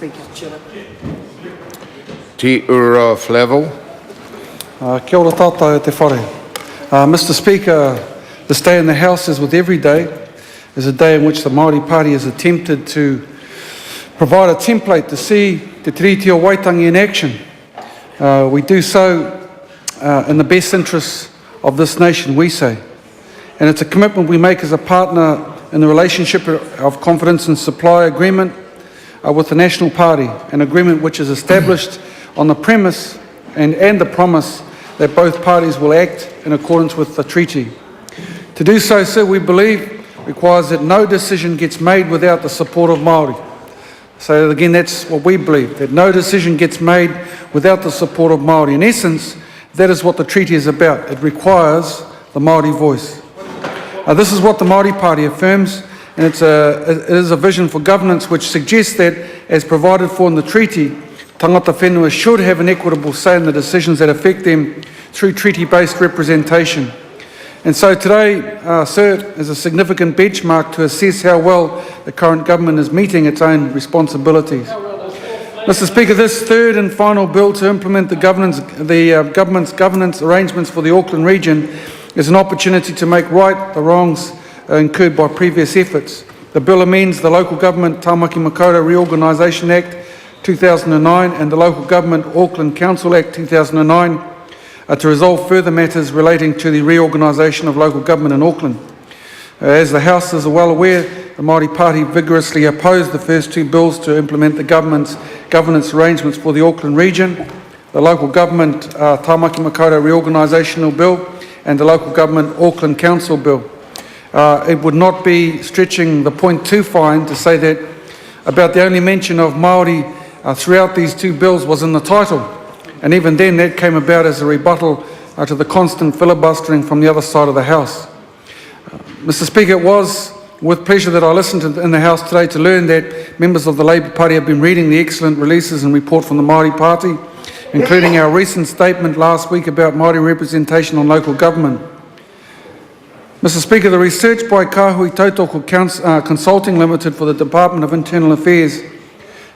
Speaker. Te Ururoa Flavell. Kia ora tātou e te whare. Mr Speaker, this day in the House, as with every day, is a day in which the Māori Party has attempted to provide a template to see Te Tiriti o Waitangi in action. We do so in the best interests of this nation, we say. And it's a commitment we make as a partner in the relationship of confidence and supply agreement with the National Party, an agreement which is established on the premise and the promise that both parties will act in accordance with the treaty. To do so, sir, we believe requires that no decision gets made without the support of Māori. So again, that's what we believe, that no decision gets made without the support of Māori. In essence, that is what the treaty is about. It requires the Māori voice. This is what the Māori Party affirms, and it is a vision for governance which suggests that, as provided for in the treaty, tangata whenua should have an equitable say in the decisions that affect them through treaty-based representation. And so today, sir, is a significant benchmark to assess how well the current government is meeting its own responsibilities. Mr Speaker, this third and final bill to implement the government's governance arrangements for the Auckland region is an opportunity to make right the wrongs incurred by previous efforts. The bill amends the Local Government Tāmaki Makaurau Reorganisation Act 2009 and the Local Government Auckland Council Act 2009 to resolve further matters relating to the reorganisation of local government in Auckland. As the House is well aware, the Māori Party vigorously opposed the first two bills to implement the government's governance arrangements for the Auckland region, the Local Government Tāmaki Makaurau Reorganisational Bill and the Local Government Auckland Council Bill. It would not be stretching the point too fine to say that about the only mention of Māori throughout these two bills was in the title, and even then that came about as a rebuttal to the constant filibustering from the other side of the House. Mr Speaker, it was with pleasure that I listened in the House today to learn that members of the Labour Party have been reading the excellent releases and report from the Māori Party, including our recent statement last week about Māori representation on local government. Mr Speaker, the research by Kāhui Tautoko Consulting Limited for the Department of Internal Affairs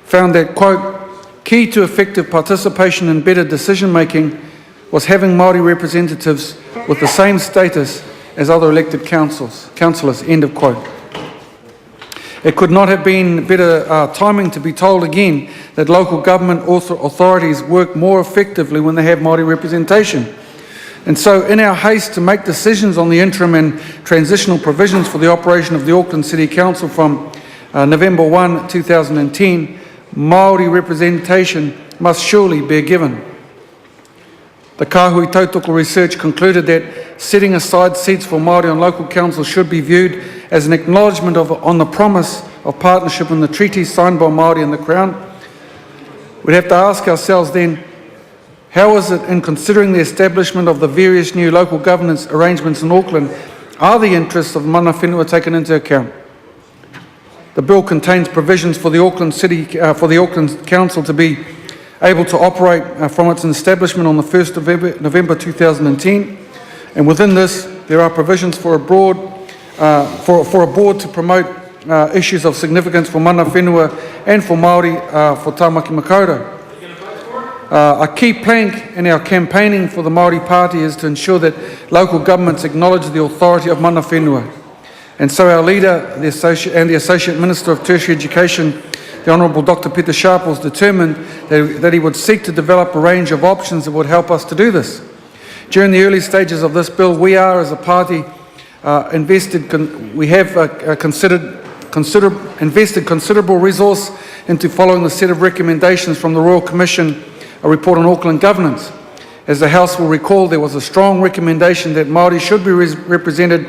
found that, quote, key to effective participation in better decision-making was having Māori representatives with the same status as other elected councillors, end of quote. It could not have been better timing to be told again that local government authorities work more effectively when they have Māori representation. And so in our haste to make decisions on the interim and transitional provisions for the operation of the Auckland City Council from November 1, 2010, Māori representation must surely be given. The Kāhui Tautoko research concluded that setting aside seats for Māori on local council should be viewed as an acknowledgement on the promise of partnership in the treaty signed by Māori and the Crown. We'd have to ask ourselves then, how is it in considering the establishment of the various new local governance arrangements in Auckland, are the interests of mana whenua taken into account? The bill contains provisions for the Auckland Council to be able to operate from its establishment on the 1st of November 2010, and within this there are provisions for a board to promote issues of significance for mana whenua and for Māori for Tāmaki Makaurau. A key plank in our campaigning for the Māori Party is to ensure that local governments acknowledge the authority of mana whenua. And so our leader the Associate Minister of Tertiary Education, the Honourable Dr. Peter Sharp, was determined that he would seek to develop a range of options that would help us to do this. During the early stages of this bill, we are, as a party, invested considerable resource into following the set of recommendations from the Royal Commission, a report on Auckland governance. As the House will recall, there was a strong recommendation that Māori should be represented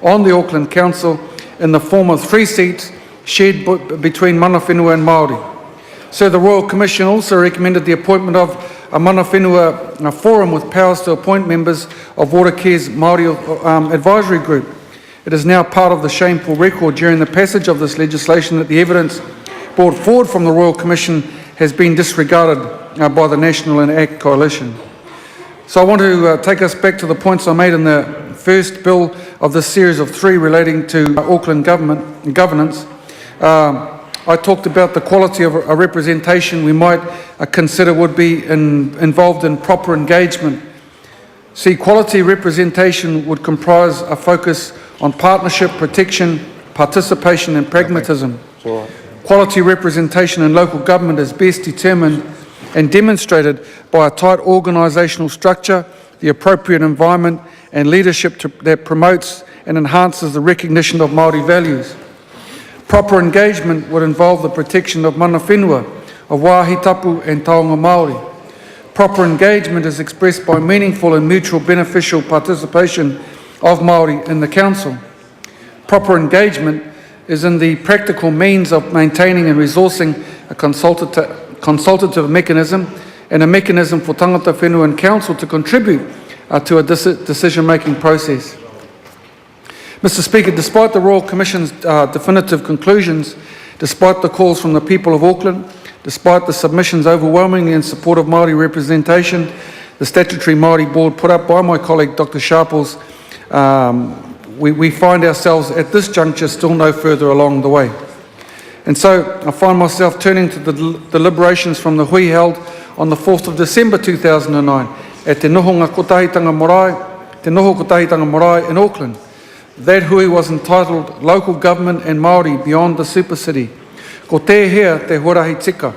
on the Auckland Council in the form of 3 seats shared between mana whenua and Māori. So the Royal Commission also recommended the appointment of a mana whenua forum with powers to appoint members of Watercare's Māori advisory group. It is now part of the shameful record during the passage of this legislation that the evidence brought forward from the Royal Commission has been disregarded by the National and ACT coalition. So I want to take us back to the points I made in the first bill of this series of 3 relating to Auckland governance. I talked about the quality of a representation we might consider would be involved in proper engagement. See, quality representation would comprise a focus on partnership, protection, participation and pragmatism. Quality representation in local government is best determined and demonstrated by a tight organisational structure, the appropriate environment and leadership that promotes and enhances the recognition of Māori values. Proper engagement would involve the protection of mana whenua, of wāhi tapu and taonga Māori. Proper engagement is expressed by meaningful and mutual beneficial participation of Māori in the Council. Proper engagement is in the practical means of maintaining and resourcing a consultative mechanism and a mechanism for tangata whenua and Council to contribute to a decision-making process. Mr. Speaker, despite the Royal Commission's definitive conclusions, despite the calls from the people of Auckland, despite the submissions overwhelmingly in support of Māori representation, the statutory Māori board put up by my colleague Dr. Sharples, we find ourselves at this juncture still no further along the way. And so I find myself turning to the deliberations from the hui held on the 4th of December 2009 at Te Noho Kotahitanga Marae in Auckland. That hui was entitled Local Government and Māori Beyond the Super City. Ko te hea te horahi tika.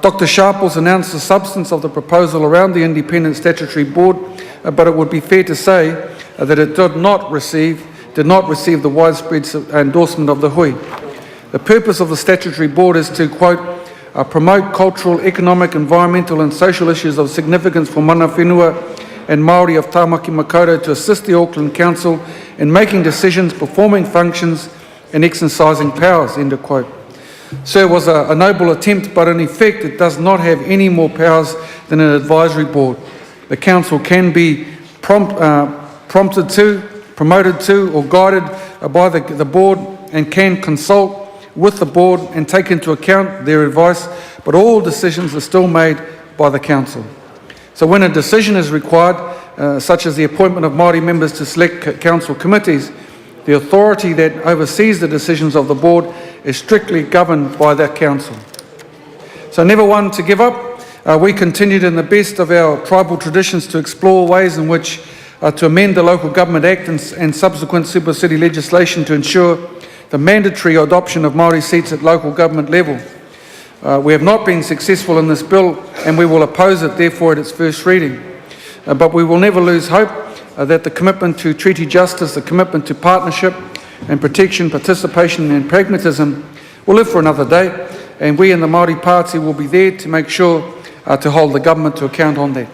Dr. Sharples announced the substance of the proposal around the independent statutory board, but it would be fair to say that it did not receive the widespread endorsement of the hui. The purpose of the statutory board is to, quote, promote cultural, economic, environmental and social issues of significance for mana whenua and Māori of Tāmaki Makaurau to assist the Auckland Council in making decisions, performing functions and exercising powers, end of quote. So it was a noble attempt, but in effect it does not have any more powers than an advisory board. The Council can be prompted to, promoted to or guided by the board and can consult with the board and take into account their advice, but all decisions are still made by the Council. So when a decision is required, such as the appointment of Māori members to select Council committees, the authority that oversees the decisions of the board is strictly governed by that Council. So never one to give up, we continued in the best of our tribal traditions to explore ways in which to amend the Local Government Act and subsequent super city legislation to ensure the mandatory adoption of Māori seats at local government level. We have not been successful in this bill and we will oppose it therefore at its first reading. But we will never lose hope that the commitment to treaty justice, the commitment to partnership and protection, participation and pragmatism will live for another day, and we in the Māori Party will be there to make sure to hold the government to account on that.